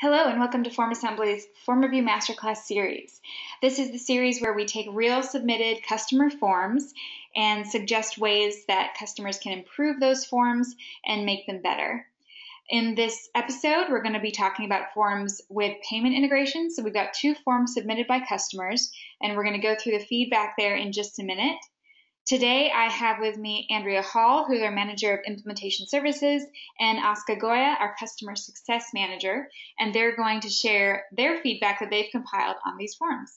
Hello and welcome to FormAssembly's Form Review Masterclass series. This is the series where we take real submitted customer forms and suggest ways that customers can improve those forms and make them better. In this episode, we're going to be talking about forms with payment integration. So we've got 2 forms submitted by customers, and we're going to go through the feedback there in just a minute. Today, I have with me Andrea Hall, who's our Manager of Implementation Services, and Aska Goya, our Customer Success Manager, and they're going to share their feedback that they've compiled on these forms.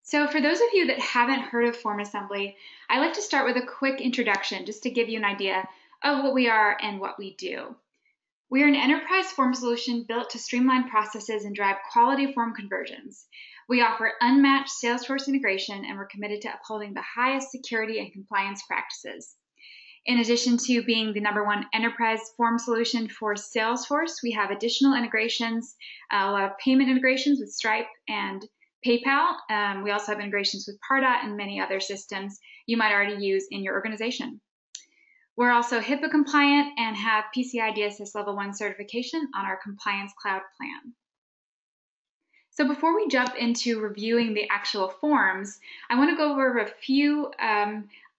So for those of you that haven't heard of FormAssembly, I like to start with a quick introduction just to give you an idea of what we are and what we do. We are an enterprise form solution built to streamline processes and drive quality form conversions. We offer unmatched Salesforce integration, and we're committed to upholding the highest security and compliance practices. In addition to being the #1 enterprise form solution for Salesforce, we have additional integrations, a lot of payment integrations with Stripe and PayPal. We also have integrations with Pardot and many other systems you might already use in your organization. We're also HIPAA compliant and have PCI DSS Level 1 certification on our Compliance Cloud plan. So before we jump into reviewing the actual forms, I want to go over a few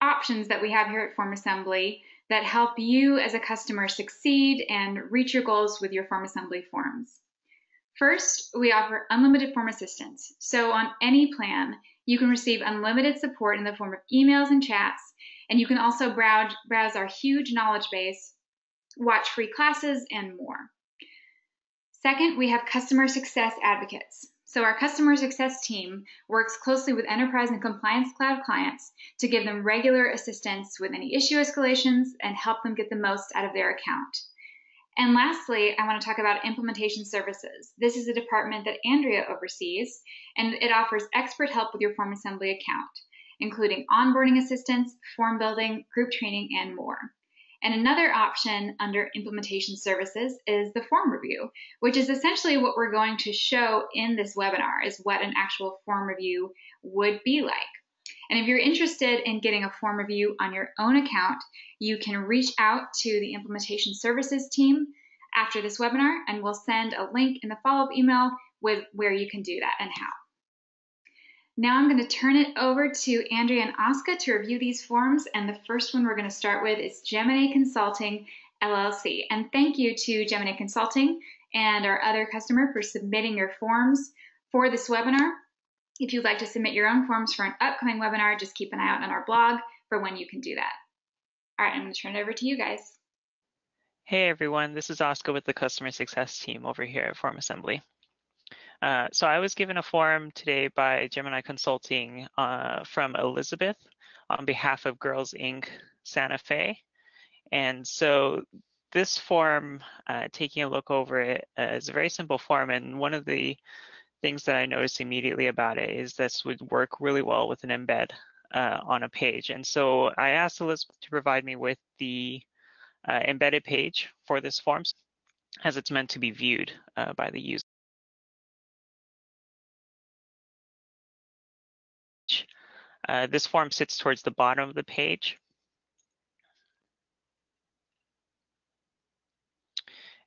options that we have here at FormAssembly that help you as a customer succeed and reach your goals with your FormAssembly forms. First, we offer unlimited form assistance. So on any plan, you can receive unlimited support in the form of emails and chats, and you can also browse our huge knowledge base, watch free classes, and more. Second, we have customer success advocates. So our customer success team works closely with enterprise and compliance cloud clients to give them regular assistance with any issue escalations and help them get the most out of their account. And lastly, I want to talk about implementation services. This is a department that Andrea oversees, and it offers expert help with your FormAssembly account, including onboarding assistance, form building, group training, and more. And another option under implementation services is the form review, which is essentially what we're going to show in this webinar, is what an actual form review would be like. And if you're interested in getting a form review on your own account, you can reach out to the implementation services team after this webinar, and we'll send a link in the follow-up email with where you can do that and how. Now I'm going to turn it over to Andrea and Aska to review these forms, and the first one we're going to start with is Geminae Consulting, LLC. And thank you to Geminae Consulting and our other customer for submitting your forms for this webinar. If you'd like to submit your own forms for an upcoming webinar, just keep an eye out on our blog for when you can do that. All right, I'm going to turn it over to you guys. Hey everyone, this is Aska with the Customer Success team over here at FormAssembly. So I was given a form today by Geminae Consulting from Elizabeth on behalf of Girls Inc. Santa Fe. And so this form, taking a look over it, is a very simple form. And one of the things that I noticed immediately about it is this would work really well with an embed on a page. And so I asked Elizabeth to provide me with the embedded page for this form, as it's meant to be viewed by the user. This form sits towards the bottom of the page.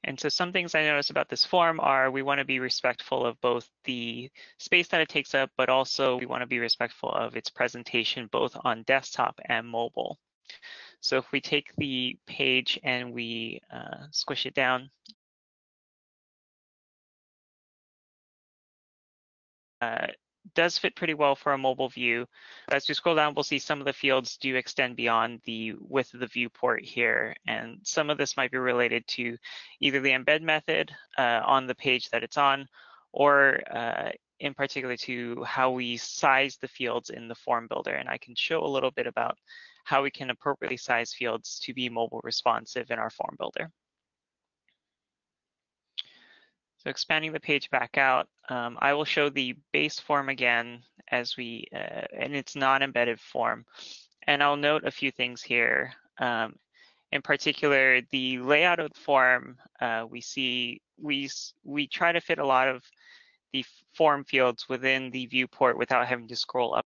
And so some things I noticed about this form are we want to be respectful of both the space that it takes up, but also we want to be respectful of its presentation both on desktop and mobile. So if we take the page and we squish it down, does fit pretty well for a mobile view. As we scroll down, we'll see some of the fields do extend beyond the width of the viewport here. And some of this might be related to either the embed method on the page that it's on, or in particular to how we size the fields in the form builder. And I can show a little bit about how we can appropriately size fields to be mobile responsive in our form builder. So expanding the page back out, I will show the base form again as we, in its non-embedded form. And I'll note a few things here. In particular, the layout of the form, we try to fit a lot of the form fields within the viewport without having to scroll up.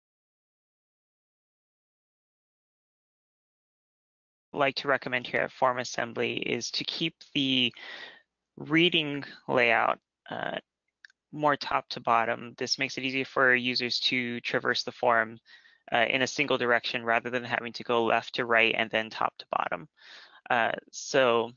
Like to recommend here at FormAssembly is to keep the reading layout more top to bottom. This makes it easier for users to traverse the form in a single direction rather than having to go left to right and then top to bottom. So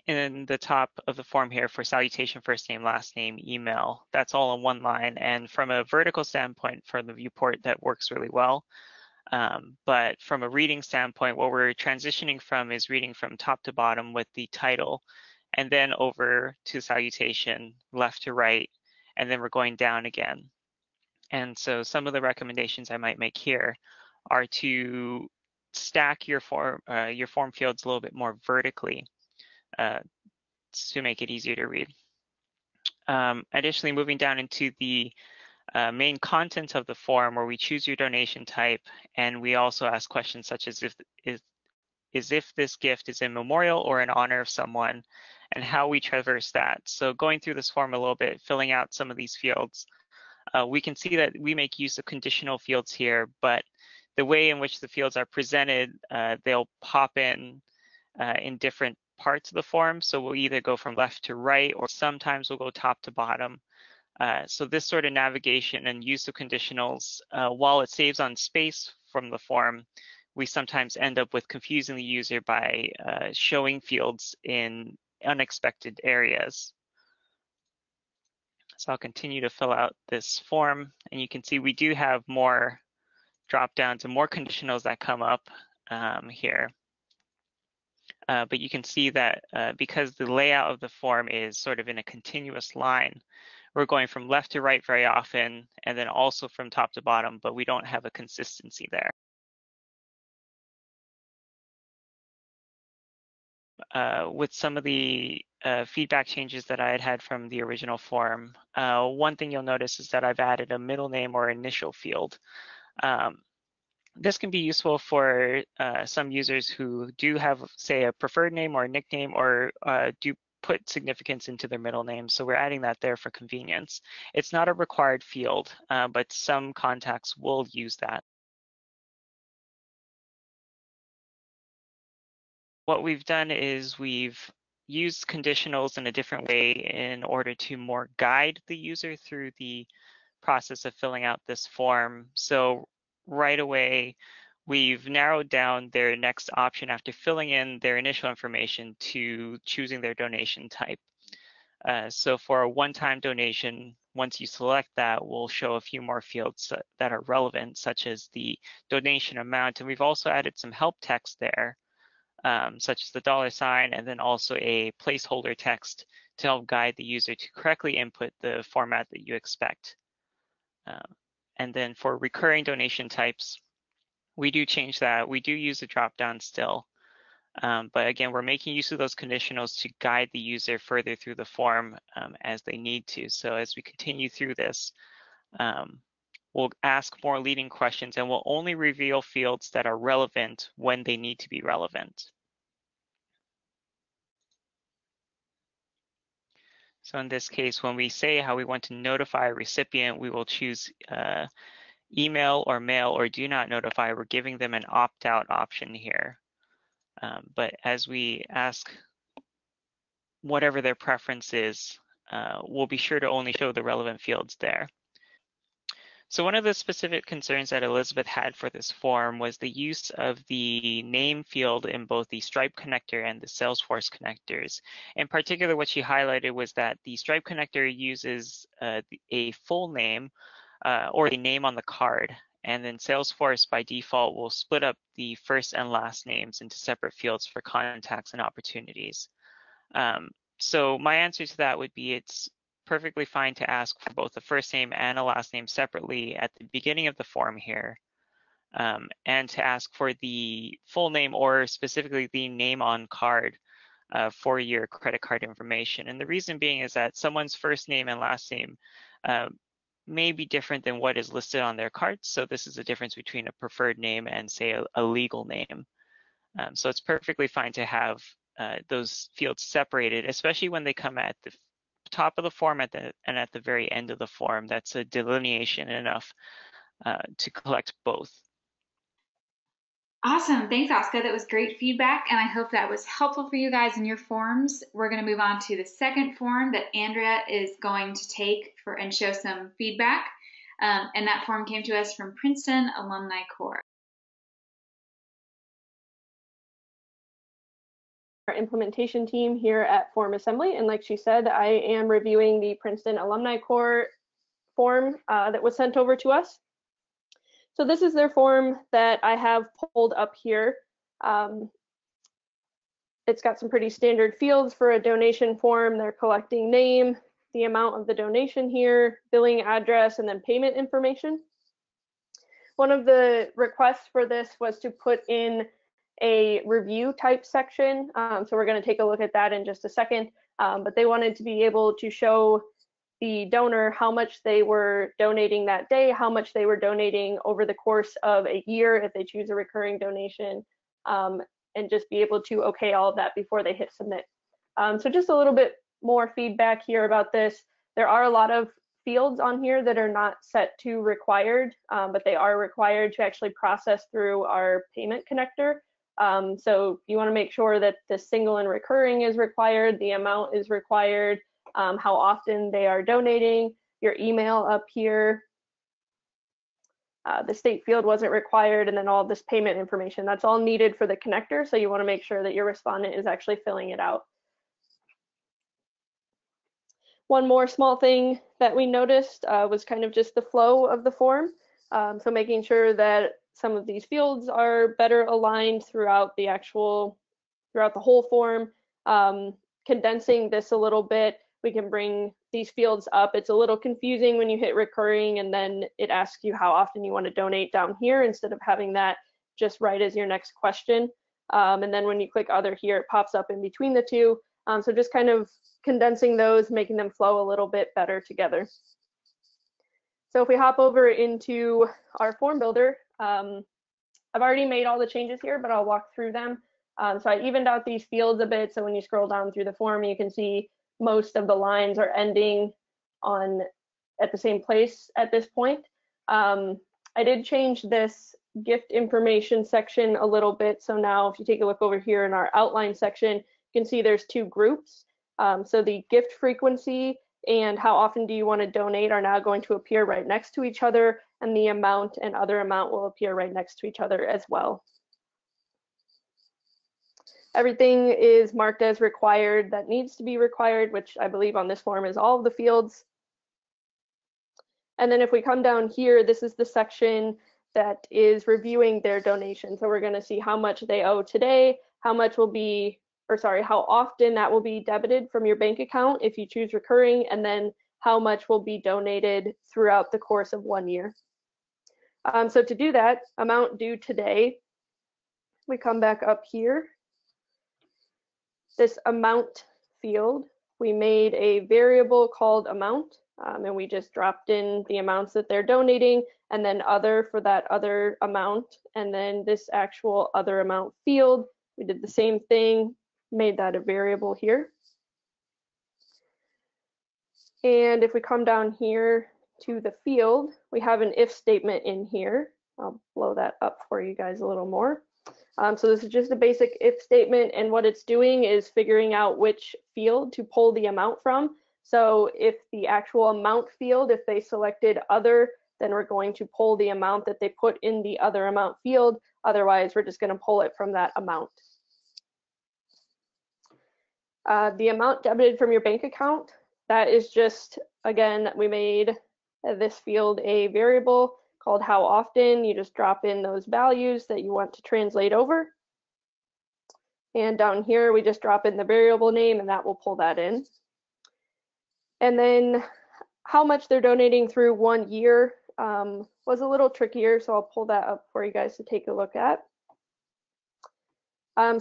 in the top of the form here for salutation, first name, last name, email, that's all in one line. And from a vertical standpoint, from the viewport, that works really well. But from a reading standpoint, what we're transitioning from is reading from top to bottom with the title, and then over to salutation, left to right, and then we're going down again. And so some of the recommendations I might make here are to stack your form fields a little bit more vertically to make it easier to read. Additionally, moving down into the main content of the form, where we choose your donation type, and we also ask questions such as if this gift is in memorial or in honor of someone, and how we traverse that. So going through this form a little bit, filling out some of these fields, we can see that we make use of conditional fields here, but the way in which the fields are presented, they'll pop in different parts of the form. So we'll either go from left to right, or sometimes we'll go top to bottom. So this sort of navigation and use of conditionals, while it saves on space from the form, we sometimes end up with confusing the user by showing fields in unexpected areas. So I'll continue to fill out this form, and you can see we do have more drop downs and more conditionals that come up here. But you can see that because the layout of the form is sort of in a continuous line, we're going from left to right very often, and then also from top to bottom, but we don't have a consistency there. With some of the feedback changes that I had from the original form, one thing you'll notice is that I've added a middle name or initial field. This can be useful for some users who do have, say, a preferred name or a nickname, or do put significance into their middle name. So we're adding that there for convenience. It's not a required field, but some contacts will use that. What we've done is we've used conditionals in a different way in order to more guide the user through the process of filling out this form. So right away, we've narrowed down their next option after filling in their initial information to choosing their donation type. So for a one-time donation, once you select that, we'll show a few more fields that are relevant, such as the donation amount. And we've also added some help text there, such as the $sign, and then also a placeholder text to help guide the user to correctly input the format that you expect. And then for recurring donation types, we do change that. We do use the dropdown still. But again, we're making use of those conditionals to guide the user further through the form as they need to. So as we continue through this, we'll ask more leading questions, and we'll only reveal fields that are relevant when they need to be relevant. So in this case, when we say how we want to notify a recipient, we will choose email or mail or do not notify. We're giving them an opt-out option here. But as we ask whatever their preference is, we'll be sure to only show the relevant fields there. So one of the specific concerns that Elizabeth had for this form was the use of the name field in both the Stripe connector and the Salesforce connectors. In particular, what she highlighted was that the Stripe connector uses a full name or the name on the card, and then Salesforce by default will split up the first and last names into separate fields for contacts and opportunities. So my answer to that would be it's perfectly fine to ask for both a first name and a last name separately at the beginning of the form here, and to ask for the full name or specifically the name on card for your credit card information. And the reason being is that someone's first name and last name may be different than what is listed on their card. So this is a difference between a preferred name and, say, a legal name. So it's perfectly fine to have those fields separated, especially when they come at the top of the form and at the very end of the form. That's a delineation enough to collect both. Awesome. Thanks, Oscar. That was great feedback, and I hope that was helpful for you guys in your forms. We're going to move on to the second form that Andrea is going to take and show some feedback. And that form came to us from Princeton AlumniCorps. Our implementation team here at FormAssembly, and like she said, I am reviewing the Princeton AlumniCorps form that was sent over to us. So this is their form that I have pulled up here. It's got some pretty standard fields for a donation form. They're collecting name, the amount of the donation here, billing address, and then payment information. One of the requests for this was to put in a review type section. So we're going to take a look at that in just a second. But they wanted to be able to show the donor how much they were donating that day, how much they were donating over the course of a year if they choose a recurring donation, and just be able to okay all of that before they hit submit. So just a little bit more feedback here about this. There are a lot of fields on here that are not set to required, but they are required to actually process through our payment connector. So you want to make sure that the single and recurring is required, the amount is required, how often they are donating, your email up here. The state field wasn't required, and then all this payment information. That's all needed for the connector, so you want to make sure that your respondent is actually filling it out. One more small thing that we noticed was kind of just the flow of the form. So making sure that some of these fields are better aligned throughout the whole form. Condensing this a little bit, we can bring these fields up. It's a little confusing when you hit recurring and then it asks you how often you want to donate down here instead of having that just right as your next question. And then when you click other here, it pops up in between the two. So just kind of condensing those, making them flow a little bit better together. So if we hop over into our form builder, I've already made all the changes here, but I'll walk through them. So I evened out these fields a bit, so when you scroll down through the form, you can see most of the lines are ending at the same place at this point. I did change this gift information section a little bit, so now if you take a look over here in our outline section, you can see there's two groups. So the gift frequency and how often do you want to donate are now going to appear right next to each other, and the amount and other amount will appear right next to each other as well. Everything is marked as required that needs to be required, which I believe on this form is all of the fields. And then if we come down here, this is the section that is reviewing their donation. So we're going to see how much they owe today, how much will be, or sorry, how often that will be debited from your bank account if you choose recurring, and then how much will be donated throughout the course of 1 year. So to do that, amount due today, we come back up here. This amount field, we made a variable called amount, and we just dropped in the amounts that they're donating, and then other for that other amount, and then this actual other amount field, we did the same thing, made that a variable here. And if we come down here to the field, we have an if statement in here. I'll blow that up for you guys a little more. So this is just a basic if statement, and what it's doing is figuring out which field to pull the amount from. So if the actual amount field, if they selected other, then we're going to pull the amount that they put in the other amount field. Otherwise, we're just going to pull it from that amount. The amount debited from your bank account, that is just, again, we made this field a variable called how often. You just drop in those values that you want to translate over. And down here, we just drop in the variable name, and that will pull that in. And then how much they're donating through 1 year was a little trickier, so I'll pull that up for you guys to take a look at.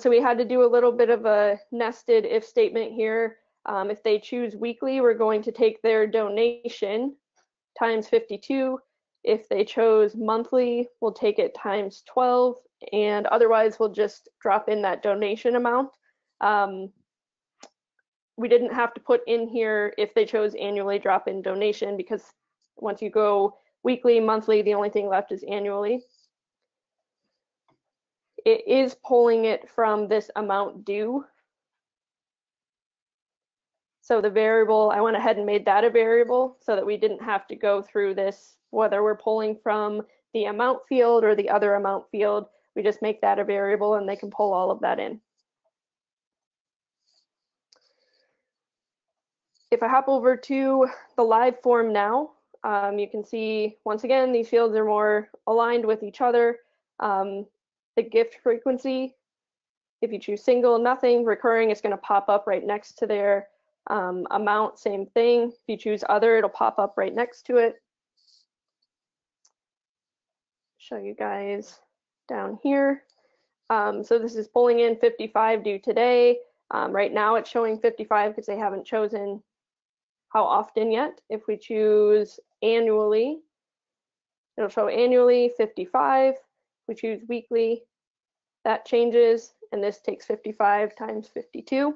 So we had to do a little bit of a nested if statement here. If they choose weekly, we're going to take their donation times 52. If they chose monthly, we'll take it times 12, and otherwise we'll just drop in that donation amount. We didn't have to put in here if they chose annually, drop in donation, because once you go weekly, monthly, the only thing left is annually. it is pulling it from this amount due. So the variable, I went ahead and made that a variable so that we didn't have to go through this, whether we're pulling from the amount field or the other amount field. We just make that a variable and they can pull all of that in. If I hop over to the live form now, you can see, once again, these fields are more aligned with each other. The gift frequency, if you choose single, nothing, recurring, is going to pop up right next to their amount, same thing. If you choose other, it'll pop up right next to it. Show you guys down here. So this is pulling in 55 due today. Right now it's showing 55 because they haven't chosen how often yet. If we choose annually, it'll show annually 55. If we choose weekly, that changes, and this takes 55 times 52.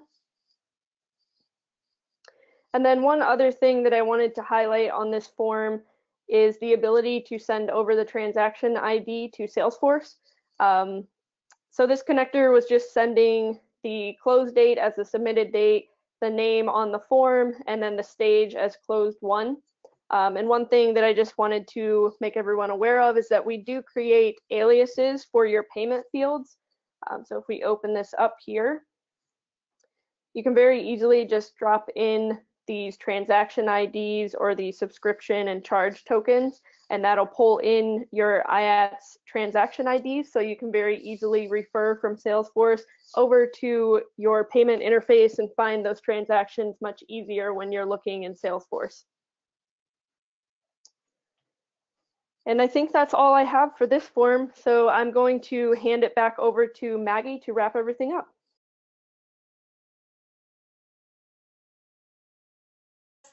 And then one other thing that I wanted to highlight on this form is the ability to send over the transaction ID to Salesforce. So this connector was just sending the close date as the submitted date, the name on the form, and then the stage as closed one. And one thing that I just wanted to make everyone aware of is that we do create aliases for your payment fields. So if we open this up here, you can very easily just drop in these transaction IDs or the subscription and charge tokens, and that'll pull in your IATS transaction IDs, so you can very easily refer from Salesforce over to your payment interface and find those transactions much easier when you're looking in Salesforce. And I think that's all I have for this form, so I'm going to hand it back over to Maggie to wrap everything up.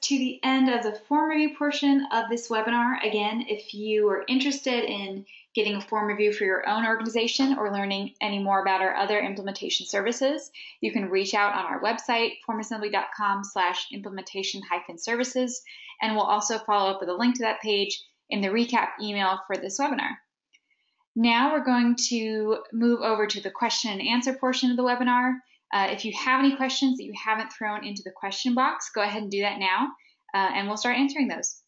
To the end of the form review portion of this webinar. Again, if you are interested in getting a form review for your own organization or learning any more about our other implementation services, you can reach out on our website, formassembly.com/implementation-services, and we'll also follow up with a link to that page in the recap email for this webinar. Now we're going to move over to the question and answer portion of the webinar. If you have any questions that you haven't thrown into the question box, go ahead and do that now, and we'll start answering those.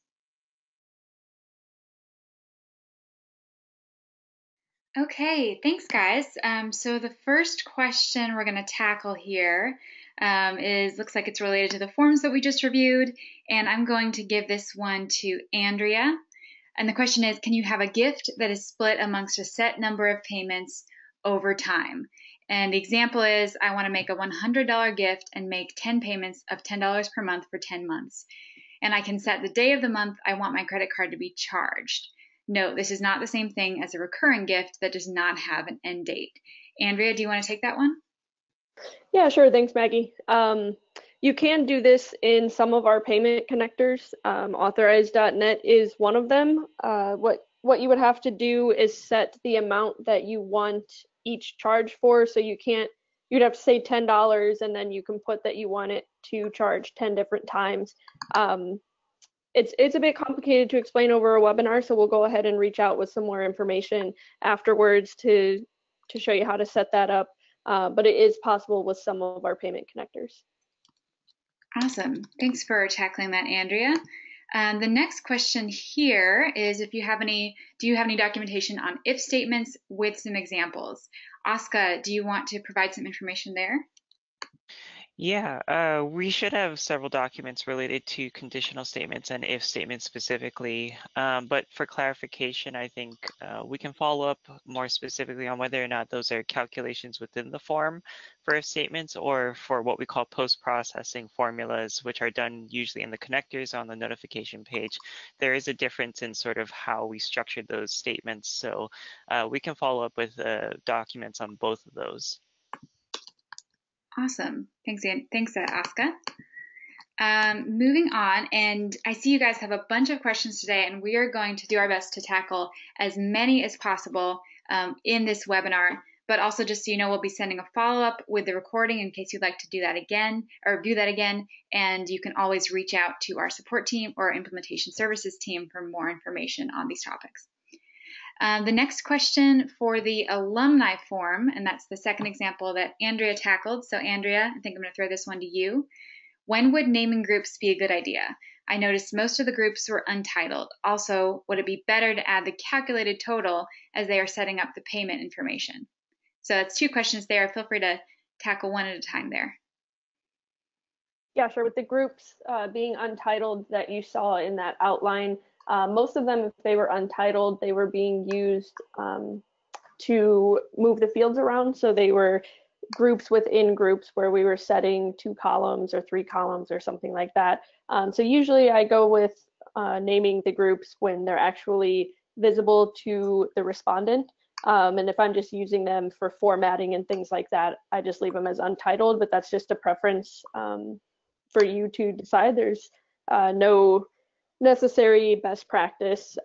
Okay, thanks guys. So the first question we're going to tackle here looks like it's related to the forms that we just reviewed, and I'm going to give this one to Andrea. And the question is, can you have a gift that is split amongst a set number of payments over time? And the example is, I want to make a $100 gift and make 10 payments of $10 per month for 10 months. And I can set the day of the month I want my credit card to be charged. Note, this is not the same thing as a recurring gift that does not have an end date. Andrea, do you want to take that one? Yeah, sure. Thanks, Maggie. You can do this in some of our payment connectors. Authorize.net is one of them. What you would have to do is set the amount that you want each charge for. So you'd have to say $10, and then you can put that you want it to charge 10 different times. It's a bit complicated to explain over a webinar, so we'll go ahead and reach out with some more information afterwards to show you how to set that up. But it is possible with some of our payment connectors. Awesome. Thanks for tackling that, Andrea. The next question here is, do you have any documentation on if statements with some examples? Aska, do you want to provide some information there? Yeah, we should have several documents related to conditional statements and if statements specifically. But for clarification, I think we can follow up more specifically on whether or not those are calculations within the form for if statements or for what we call post-processing formulas, which are done usually in the connectors on the notification page. There is a difference in sort of how we structured those statements. So we can follow up with documents on both of those. Awesome. Thanks, Aska. Moving on, and I see you guys have a bunch of questions today, and we are going to do our best to tackle as many as possible in this webinar. But also, just so you know, we'll be sending a follow-up with the recording in case you'd like to do that again or view that again. And you can always reach out to our support team or implementation services team for more information on these topics. The next question for the alumni form, and that's the second example that Andrea tackled. So Andrea, I think I'm going to throw this one to you. When would naming groups be a good idea? I noticed most of the groups were untitled. Also, would it be better to add the calculated total as they are setting up the payment information? So that's two questions there. Feel free to tackle one at a time there. Yeah, sure. With the groups being untitled that you saw in that outline, most of them, if they were untitled, they were being used to move the fields around. So they were groups within groups where we were setting 2 columns or 3 columns or something like that. So usually I go with naming the groups when they're actually visible to the respondent. And if I'm just using them for formatting and things like that, I just leave them as untitled, but that's just a preference for you to decide. There's no necessary best practice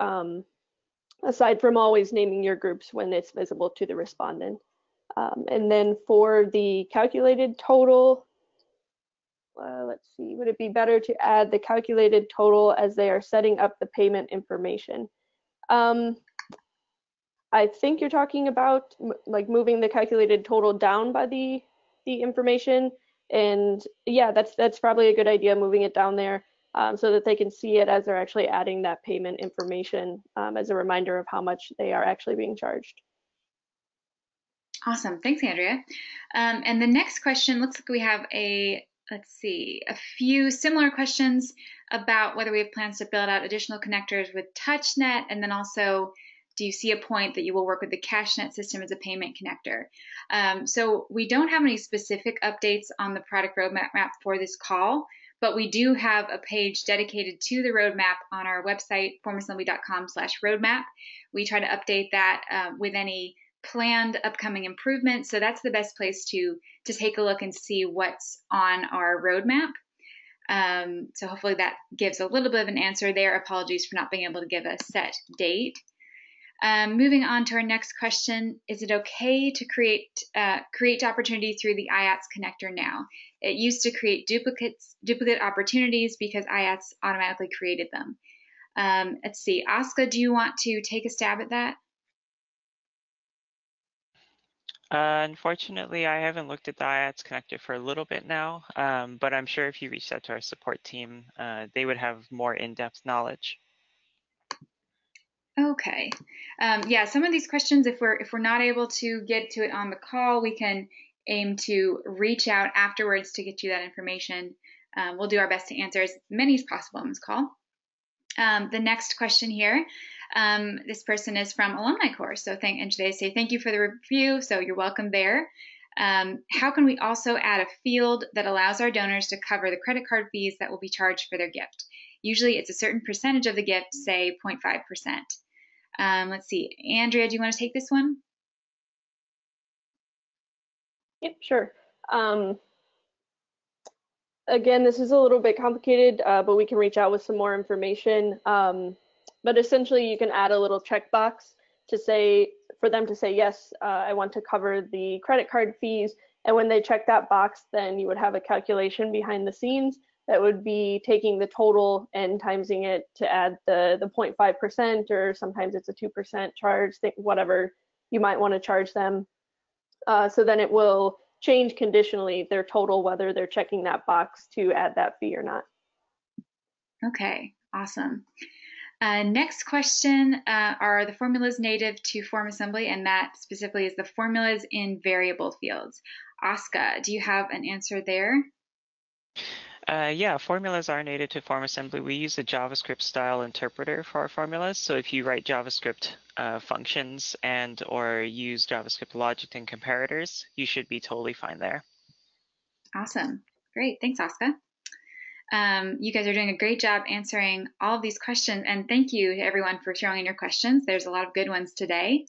aside from always naming your groups when it's visible to the respondent. And then for the calculated total, let's see, would it be better to add the calculated total as they are setting up the payment information? I think you're talking about like moving the calculated total down by the information. And yeah, that's probably a good idea, moving it down there so that they can see it as they're actually adding that payment information as a reminder of how much they are actually being charged. Awesome, thanks, Andrea. And the next question, looks like we have a few similar questions about whether we have plans to build out additional connectors with TouchNet, and then also, do you see a point that you will work with the CashNet system as a payment connector? So we don't have any specific updates on the product roadmap for this call, but we do have a page dedicated to the roadmap on our website, formassembly.com/roadmap. We try to update that with any planned upcoming improvements. So that's the best place to take a look and see what's on our roadmap. So hopefully that gives a little bit of an answer there. Apologies for not being able to give a set date. Moving on to our next question, is it okay to create opportunities through the IATS connector now? It used to create duplicate opportunities because IATS automatically created them. Let's see, Aska, do you want to take a stab at that? Unfortunately, I haven't looked at the IATS connector for a little bit now, but I'm sure if you reached out to our support team, they would have more in-depth knowledge. Okay. Yeah, some of these questions, if we're not able to get to it on the call, we can aim to reach out afterwards to get you that information. We'll do our best to answer as many as possible on this call. The next question here, this person is from AlumniCorps. So and they say, thank you for the review. So you're welcome there. How can we also add a field that allows our donors to cover the credit card fees that will be charged for their gift? Usually it's a certain percentage of the gift, say 0.5%. Let's see, Andrea, do you want to take this one? Yep, sure. Again, this is a little bit complicated, but we can reach out with some more information. But essentially, you can add a little checkbox to say, for them to say, yes, I want to cover the credit card fees. And when they check that box, then you would have a calculation behind the scenes that would be taking the total and timesing it to add the 0.5%, or sometimes it's a 2% charge, whatever you might want to charge them. So then it will change conditionally their total, whether they're checking that box to add that fee or not. Okay, awesome. Next question, are the formulas native to FormAssembly? And that specifically is the formulas in variable fields. Aska, do you have an answer there? Yeah, formulas are native to FormAssembly. We use a JavaScript style interpreter for our formulas. So if you write JavaScript functions and or use JavaScript logic and comparators, you should be totally fine there. Awesome. Great. Thanks, Aska. You guys are doing a great job answering all of these questions. And thank you to everyone for throwing in your questions. There's a lot of good ones today.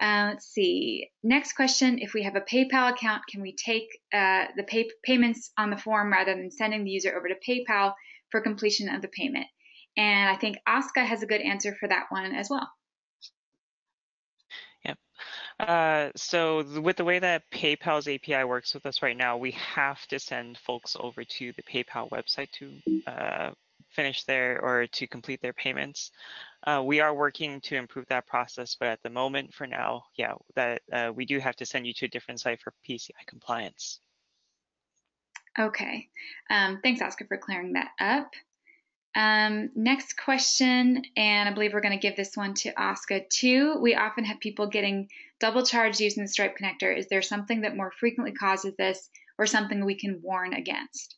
Let's see. Next question, if we have a PayPal account, can we take the payments on the form rather than sending the user over to PayPal for completion of the payment? And I think Aska has a good answer for that one as well. Yep. So with the way that PayPal's API works with us right now, we have to send folks over to the PayPal website to finish their or to complete their payments. We are working to improve that process, but at the moment, for now, yeah, that we do have to send you to a different site for PCI compliance. Okay, thanks, Oscar, for clearing that up. Next question, and I believe we're going to give this one to Oscar too. We often have people getting double charged using the Stripe connector. Is there something that more frequently causes this, or something we can warn against?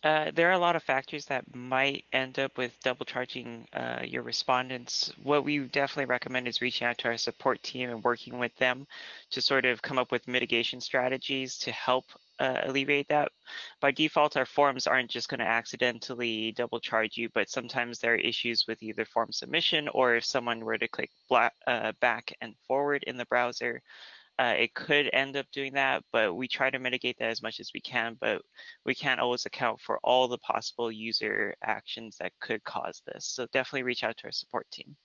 There are a lot of factors that might end up with double charging your respondents. What we definitely recommend is reaching out to our support team and working with them to sort of come up with mitigation strategies to help alleviate that. By default, our forms aren't just going to accidentally double charge you, but sometimes there are issues with either form submission or if someone were to click back and forward in the browser. It could end up doing that, but we try to mitigate that as much as we can, but we can't always account for all the possible user actions that could cause this. So definitely reach out to our support team.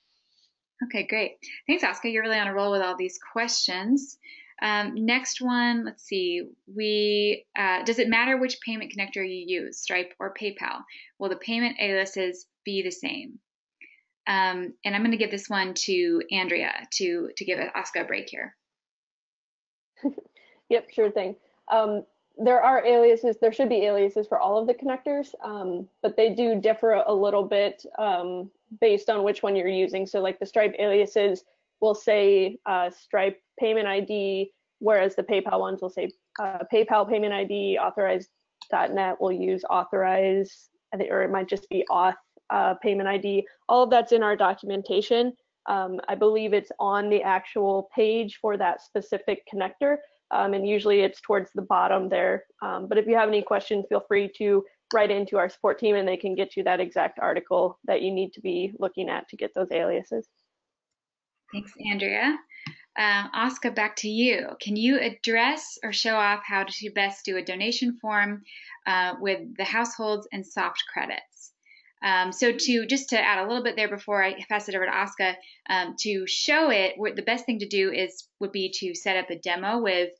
Okay, great. Thanks, Oscar. You're really on a roll with all these questions. Next one, let's see. Does it matter which payment connector you use, Stripe or PayPal? Will the payment aliases be the same? And I'm going to give this one to Andrea to give Oscar a break here. Yep, sure thing. There are aliases, there should be aliases for all of the connectors, but they do differ a little bit based on which one you're using. So like the Stripe aliases will say Stripe payment ID, whereas the PayPal ones will say PayPal payment ID, authorized.net will use authorize, or it might just be auth payment ID. All of that's in our documentation. I believe it's on the actual page for that specific connector. And usually it's towards the bottom there. But if you have any questions, feel free to write into our support team and they can get you that exact article that you need to be looking at to get those aliases. Thanks, Andrea. Oscar, back to you. Can you address or show off how to best do a donation form with the households and soft credits? So just to add a little bit there before I pass it over to Oscar, to show it, the best thing to do would be to set up a demo with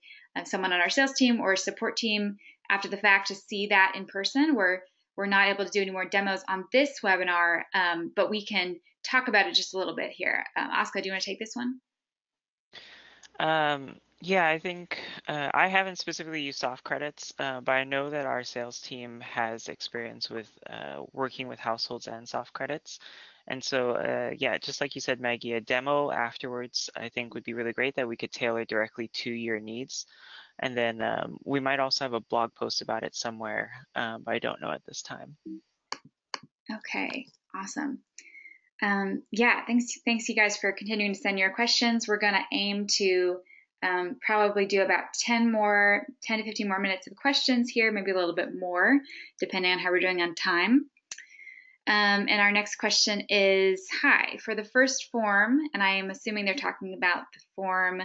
someone on our sales team or support team after the fact to see that in person. We're not able to do any more demos on this webinar, but we can talk about it just a little bit here. Oscar, do you want to take this one? Yeah, I think I haven't specifically used soft credits, but I know that our sales team has experience with working with households and soft credits. And so, yeah, just like you said, Maggie, a demo afterwards, I think would be really great that we could tailor directly to your needs. And then we might also have a blog post about it somewhere, but I don't know at this time. Okay, awesome. Yeah, thanks you guys for continuing to send your questions. We're going to aim to probably do about 10 to 15 more minutes of questions here, maybe a little bit more, depending on how we're doing on time. And our next question is, hi, for the first form, and I am assuming they're talking about the form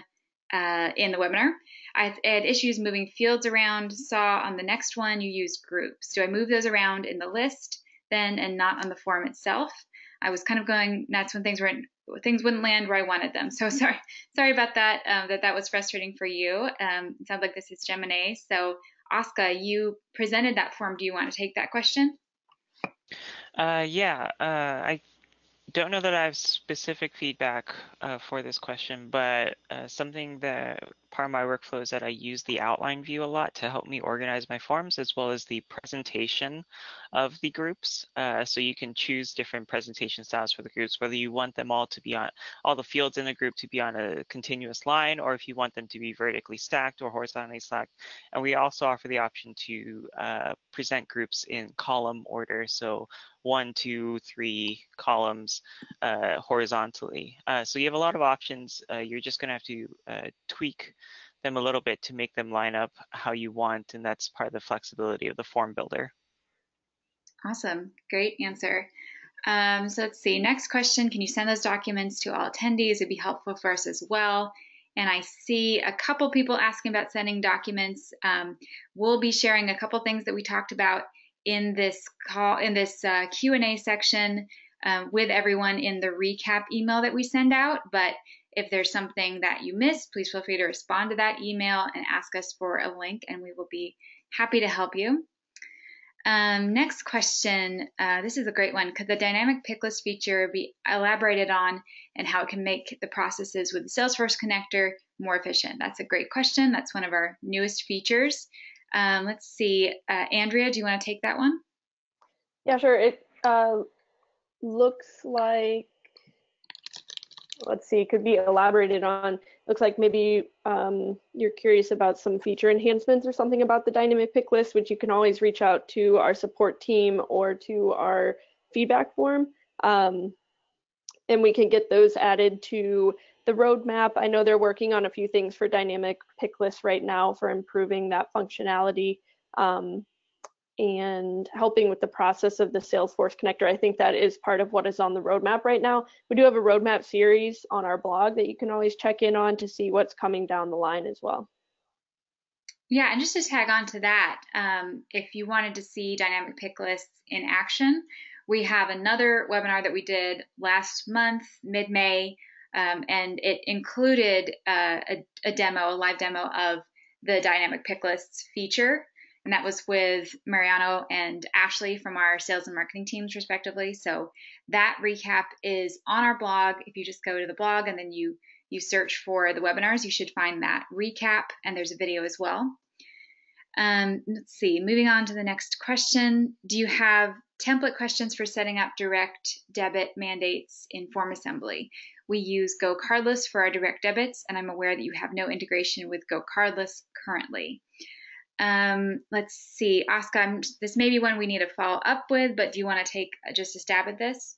in the webinar, I had issues moving fields around, saw on the next one you used groups. Do I move those around in the list then and not on the form itself? I was kind of going nuts when things wouldn't land where I wanted them. So sorry about that, that was frustrating for you. It sounds like this is Geminae. So Oscar, you presented that form. Do you want to take that question? Yeah, I don't know that I have specific feedback for this question, but something that part of my workflow is that I use the outline view a lot to help me organize my forms, as well as the presentation of the groups. So you can choose different presentation styles for the groups, whether you want them all to be on, all the fields in the group to be on a continuous line, or if you want them to be vertically stacked or horizontally stacked. And we also offer the option to present groups in column order. So 1, 2, 3 columns horizontally. So you have a lot of options. You're just going to have to tweak them a little bit to make them line up how you want, and that's part of the flexibility of the form builder. Awesome, great answer. So let's see, next question, can you send those documents to all attendees? It'd be helpful for us as well. And I see a couple people asking about sending documents. We'll be sharing a couple things that we talked about in this Q&A section with everyone in the recap email that we send out. But if there's something that you missed, please feel free to respond to that email and ask us for a link, and we will be happy to help you. Next question. This is a great one. Could the dynamic pick list feature be elaborated on and how it can make the processes with the Salesforce connector more efficient? That's a great question. That's one of our newest features. Let's see. Andrea, do you want to take that one? Yeah, sure. It looks like, let's see, it could be elaborated on. Looks like maybe you're curious about some feature enhancements or something about the dynamic pick list, which you can always reach out to our support team or to our feedback form. And we can get those added to the roadmap. I know they're working on a few things for dynamic pick lists right now for improving that functionality. And helping with the process of the Salesforce connector. I think that is part of what is on the roadmap right now. We do have a roadmap series on our blog that you can always check in on to see what's coming down the line as well. Yeah, and just to tag on to that, if you wanted to see dynamic pick lists in action, we have another webinar that we did last month, mid-May, and it included a live demo of the dynamic pick lists feature. And that was with Mariano and Ashley from our sales and marketing teams, respectively. So that recap is on our blog. If you just go to the blog and then you search for the webinars, you should find that recap, and there's a video as well. Let's see, moving on to the next question. Do you have template questions for setting up direct debit mandates in FormAssembly? We use Go Cardless for our direct debits, and I'm aware that you have no integration with Go Cardless currently. Let's see, Oscar, this may be one we need to follow up with, but do you want to take just a stab at this?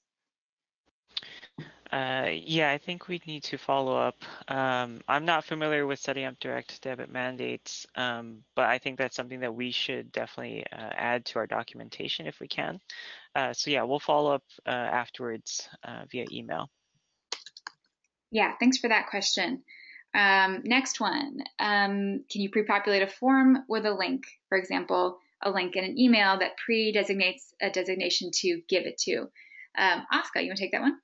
Yeah, I think we need to follow up. I'm not familiar with setting up direct debit mandates, but I think that's something that we should definitely add to our documentation if we can. So yeah, we'll follow up afterwards via email. Yeah, thanks for that question. Next one, can you pre-populate a form with a link, for example, a link in an email that pre-designates a designation to give it to? Oscar, you want to take that one?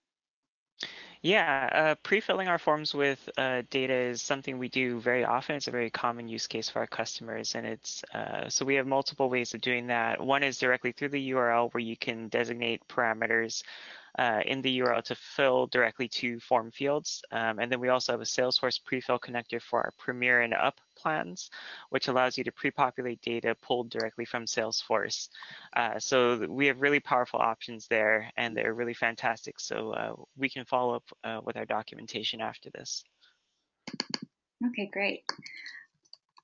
Yeah, pre-filling our forms with data is something we do very often. It's a very common use case for our customers, and it's so we have multiple ways of doing that. One is directly through the URL where you can designate parameters in the URL to fill directly to form fields. And then we also have a Salesforce pre-fill connector for our Premier and Up plans, which allows you to pre-populate data pulled directly from Salesforce. So we have really powerful options there, and they're really fantastic. So we can follow up with our documentation after this. Okay, great.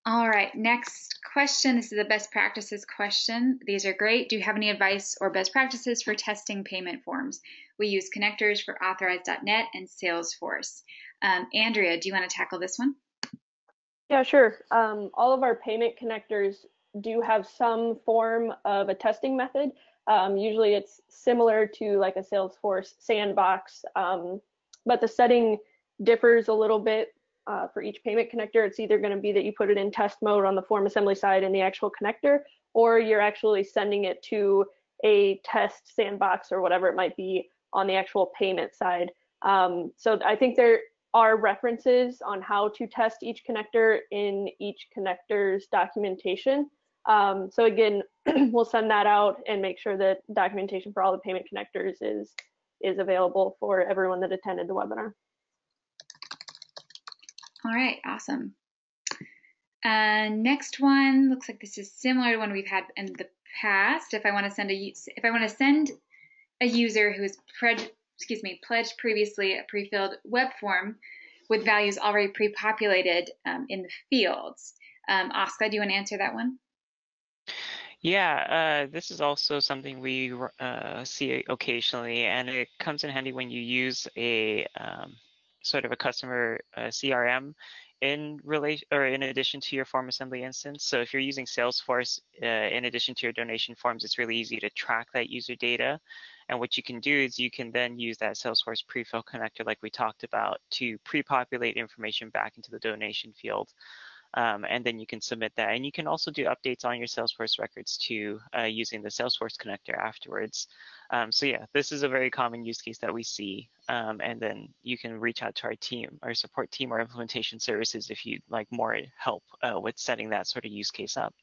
All right, next question. This is a best practices question. These are great. Do you have any advice or best practices for testing payment forms? We use connectors for authorize.net and Salesforce. Andrea, do you want to tackle this one? Yeah, sure. All of our payment connectors do have some form of a testing method. Usually it's similar to like a Salesforce sandbox, but the setting differs a little bit for each payment connector. It's either going to be that you put it in test mode on the FormAssembly side in the actual connector, or you're actually sending it to a test sandbox or whatever it might be on the actual payment side. So I think there are references on how to test each connector in each connector's documentation. So again, we'll send that out and make sure that documentation for all the payment connectors is available for everyone that attended the webinar. All right, awesome. Next one looks like this is similar to one we've had in the past. If I want to send a user who has pledged previously a pre-filled web form with values already pre-populated in the fields. Oscar, do you want to answer that one? Yeah, this is also something we see occasionally, and it comes in handy when you use a sort of a customer CRM in addition to your FormAssembly instance. So if you're using Salesforce in addition to your donation forms, it's really easy to track that user data. And what you can do is you can then use that Salesforce pre-fill connector like we talked about to pre-populate information back into the donation field. And then you can submit that. And you can also do updates on your Salesforce records too, using the Salesforce connector afterwards. So yeah, this is a very common use case that we see. And then you can reach out to our team, our support team, or implementation services if you'd like more help with setting that sort of use case up.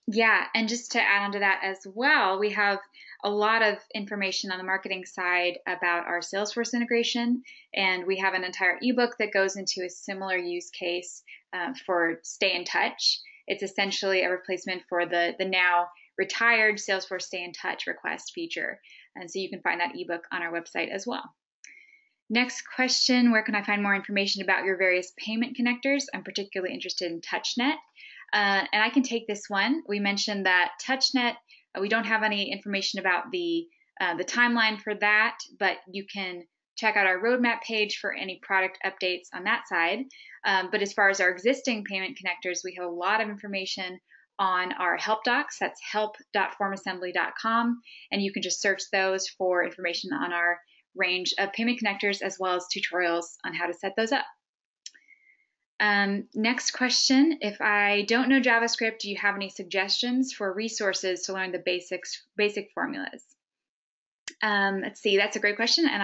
Yeah, and just to add on to that as well, we have a lot of information on the marketing side about our Salesforce integration, and we have an entire ebook that goes into a similar use case for Stay in Touch. It's essentially a replacement for the now retired Salesforce Stay in Touch request feature, and so you can find that ebook on our website as well. Next question, where can I find more information about your various payment connectors? I'm particularly interested in TouchNet. And I can take this one. We mentioned that TouchNet, we don't have any information about the timeline for that, but you can check out our roadmap page for any product updates on that side. But as far as our existing payment connectors, we have a lot of information on our help docs. That's help.formassembly.com. And you can just search those for information on our range of payment connectors as well as tutorials on how to set those up. Next question, if I don't know JavaScript, do you have any suggestions for resources to learn the basic formulas? Let's see, that's a great question, and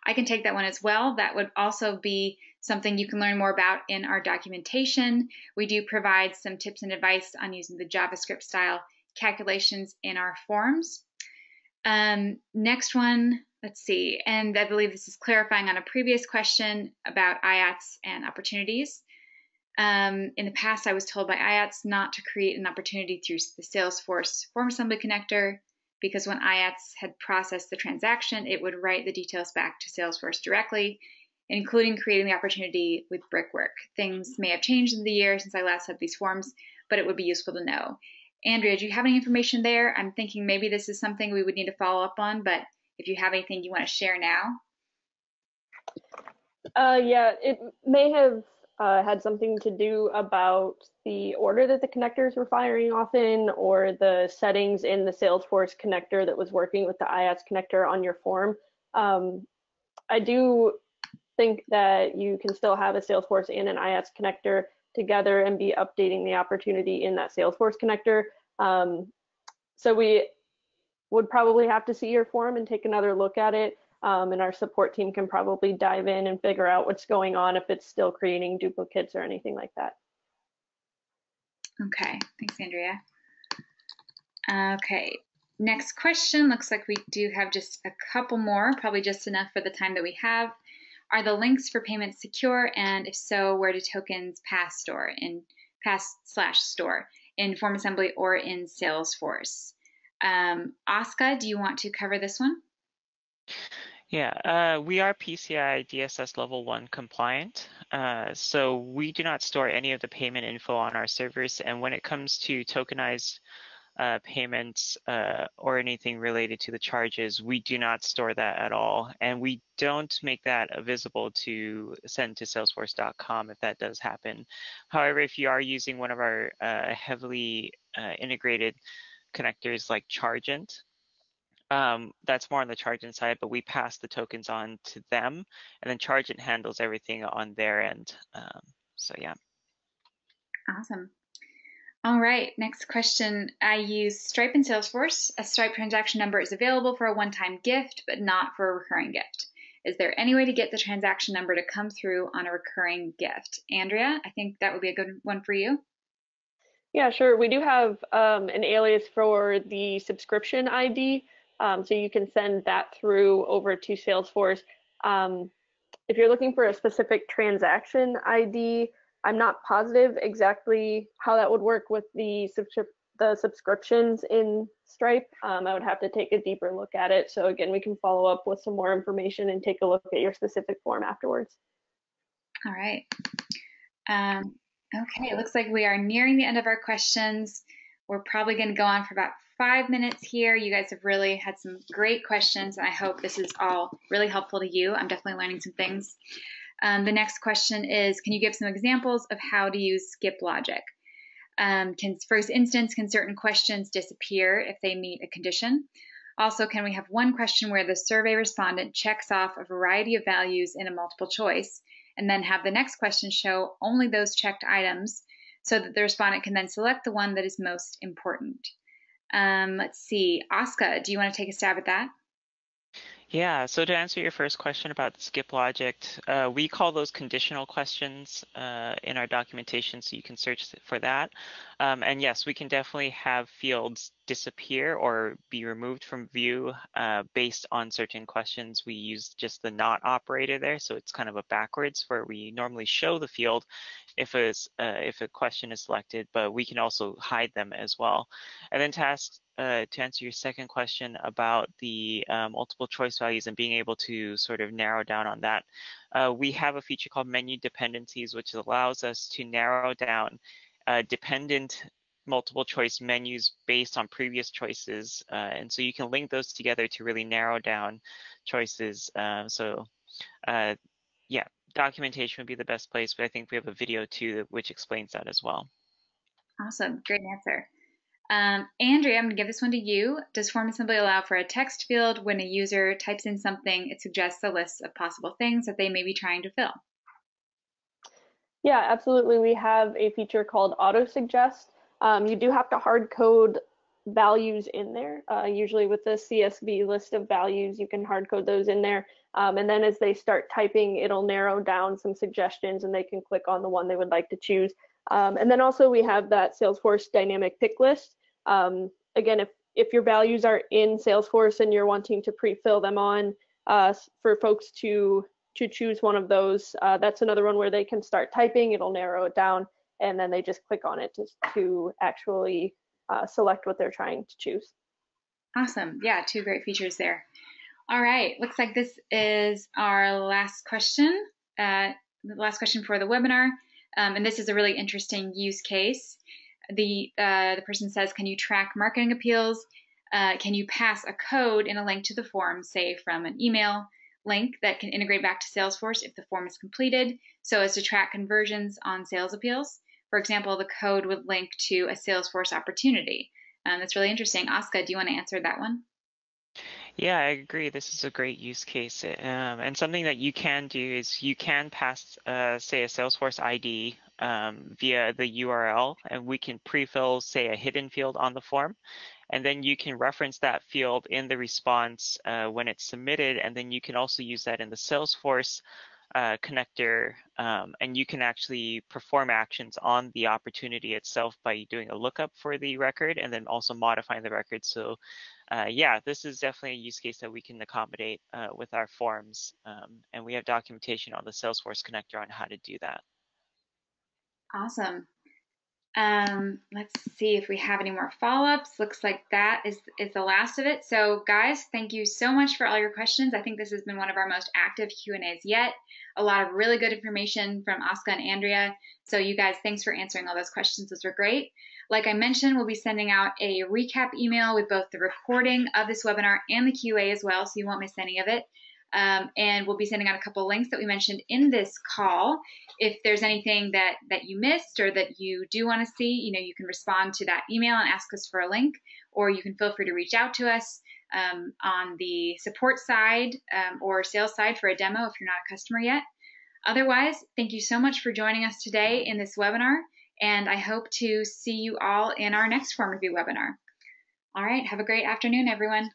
I can take that one as well. That would also be something you can learn more about in our documentation. We do provide some tips and advice on using the JavaScript style calculations in our forms. Next one, let's see, and I believe this is clarifying on a previous question about IATs and opportunities. In the past, I was told by IATs not to create an opportunity through the Salesforce FormAssembly connector because when IATs had processed the transaction, it would write the details back to Salesforce directly, including creating the opportunity with Brickwork. Things may have changed in the year since I last had these forms, but it would be useful to know. Andrea, do you have any information there? I'm thinking maybe this is something we would need to follow up on, but if you have anything you want to share now. Yeah, it may have had something to do about the order that the connectors were firing off in, or the settings in the Salesforce connector that was working with the IATS connector on your form. I do think that you can still have a Salesforce and an IATS connector together and be updating the opportunity in that Salesforce connector. So we would probably have to see your form and take another look at it. And our support team can probably dive in and figure out what's going on, if it's still creating duplicates or anything like that. Okay, thanks, Andrea. Okay, next question. Looks like we do have just a couple more, probably just enough for the time that we have. Are the links for payments secure? And if so, where do tokens pass/store in FormAssembly or in Salesforce? Oska, do you want to cover this one? Yeah, we are PCI DSS level 1 compliant, so we do not store any of the payment info on our servers. And when it comes to tokenized payments or anything related to the charges, we do not store that at all. And we don't make that visible to send to salesforce.com if that does happen. However, if you are using one of our heavily integrated connectors like Chargent, that's more on the Chargent side, but we pass the tokens on to them, and then Chargent handles everything on their end. So yeah. Awesome. All right, next question. I use Stripe and Salesforce. A Stripe transaction number is available for a one-time gift, but not for a recurring gift. Is there any way to get the transaction number to come through on a recurring gift? Andrea, I think that would be a good one for you. Yeah, sure. We do have an alias for the subscription ID. So you can send that through over to Salesforce. If you're looking for a specific transaction ID, I'm not positive exactly how that would work with the subscriptions in Stripe. I would have to take a deeper look at it. So again, we can follow up with some more information and take a look at your specific form afterwards. All right. Okay, it looks like we are nearing the end of our questions. We're probably going to go on for about 5 minutes here. You guys have really had some great questions, and I hope this is all really helpful to you. I'm definitely learning some things. The next question is, can you give some examples of how to use skip logic? For instance, can certain questions disappear if they meet a condition? Also, can we have one question where the survey respondent checks off a variety of values in a multiple choice, and then have the next question show only those checked items so that the respondent can then select the one that is most important? Let's see, Oska, do you want to take a stab at that? Yeah, so to answer your first question about the skip logic, we call those conditional questions in our documentation, so you can search for that. And yes, we can definitely have fields disappear or be removed from view based on certain questions. We use just the not operator there, so it's kind of a backwards where we normally show the field if a question is selected, but we can also hide them as well. And then to answer your second question about the multiple choice values and being able to sort of narrow down on that, we have a feature called menu dependencies, which allows us to narrow down dependent multiple choice menus based on previous choices. And so you can link those together to really narrow down choices. Yeah, documentation would be the best place, but I think we have a video too which explains that as well. Awesome, great answer. Andrea, I'm going to give this one to you. Does FormAssembly allow for a text field when a user types in something, it suggests a list of possible things that they may be trying to fill? Yeah, absolutely. We have a feature called auto suggest. You do have to hard code values in there. Usually with the CSV list of values, you can hard code those in there. And then as they start typing, it'll narrow down some suggestions and they can click on the one they would like to choose. And then also we have that Salesforce dynamic pick list. Again, if your values are in Salesforce and you're wanting to pre-fill them on for folks to choose one of those, that's another one where they can start typing, it'll narrow it down, and then they just click on it to actually select what they're trying to choose. Awesome. Yeah, two great features there. All right, looks like this is our last question, the last question for the webinar. And this is a really interesting use case. The person says, can you track marketing appeals? Can you pass a code in a link to the form, say from an email link that can integrate back to Salesforce if the form is completed, so as to track conversions on sales appeals? For example, the code would link to a Salesforce opportunity. That's really interesting. Aska, do you want to answer that one? Yeah, I agree. This is a great use case. And something that you can do is you can pass, say, a Salesforce ID via the URL, and we can pre-fill, say, a hidden field on the form. And then you can reference that field in the response when it's submitted. And then you can also use that in the Salesforce connector, and you can actually perform actions on the opportunity itself by doing a lookup for the record and then also modifying the record. So yeah, this is definitely a use case that we can accommodate with our forms, and we have documentation on the Salesforce connector on how to do that. Awesome. Let's see if we have any more follow-ups. Looks like that is the last of it. So guys, thank you so much for all your questions. I think this has been one of our most active Q&As yet. A lot of really good information from Aska and Andrea. So you guys, thanks for answering all those questions. Those were great. Like I mentioned, we'll be sending out a recap email with both the recording of this webinar and the QA as well, so you won't miss any of it. And we'll be sending out a couple links that we mentioned in this call. If there's anything that you missed or that you do want to see, you can respond to that email and ask us for a link, or you can feel free to reach out to us on the support side or sales side for a demo if you're not a customer yet. Otherwise, thank you so much for joining us today in this webinar, and I hope to see you all in our next Form Review webinar. All right, have a great afternoon, everyone.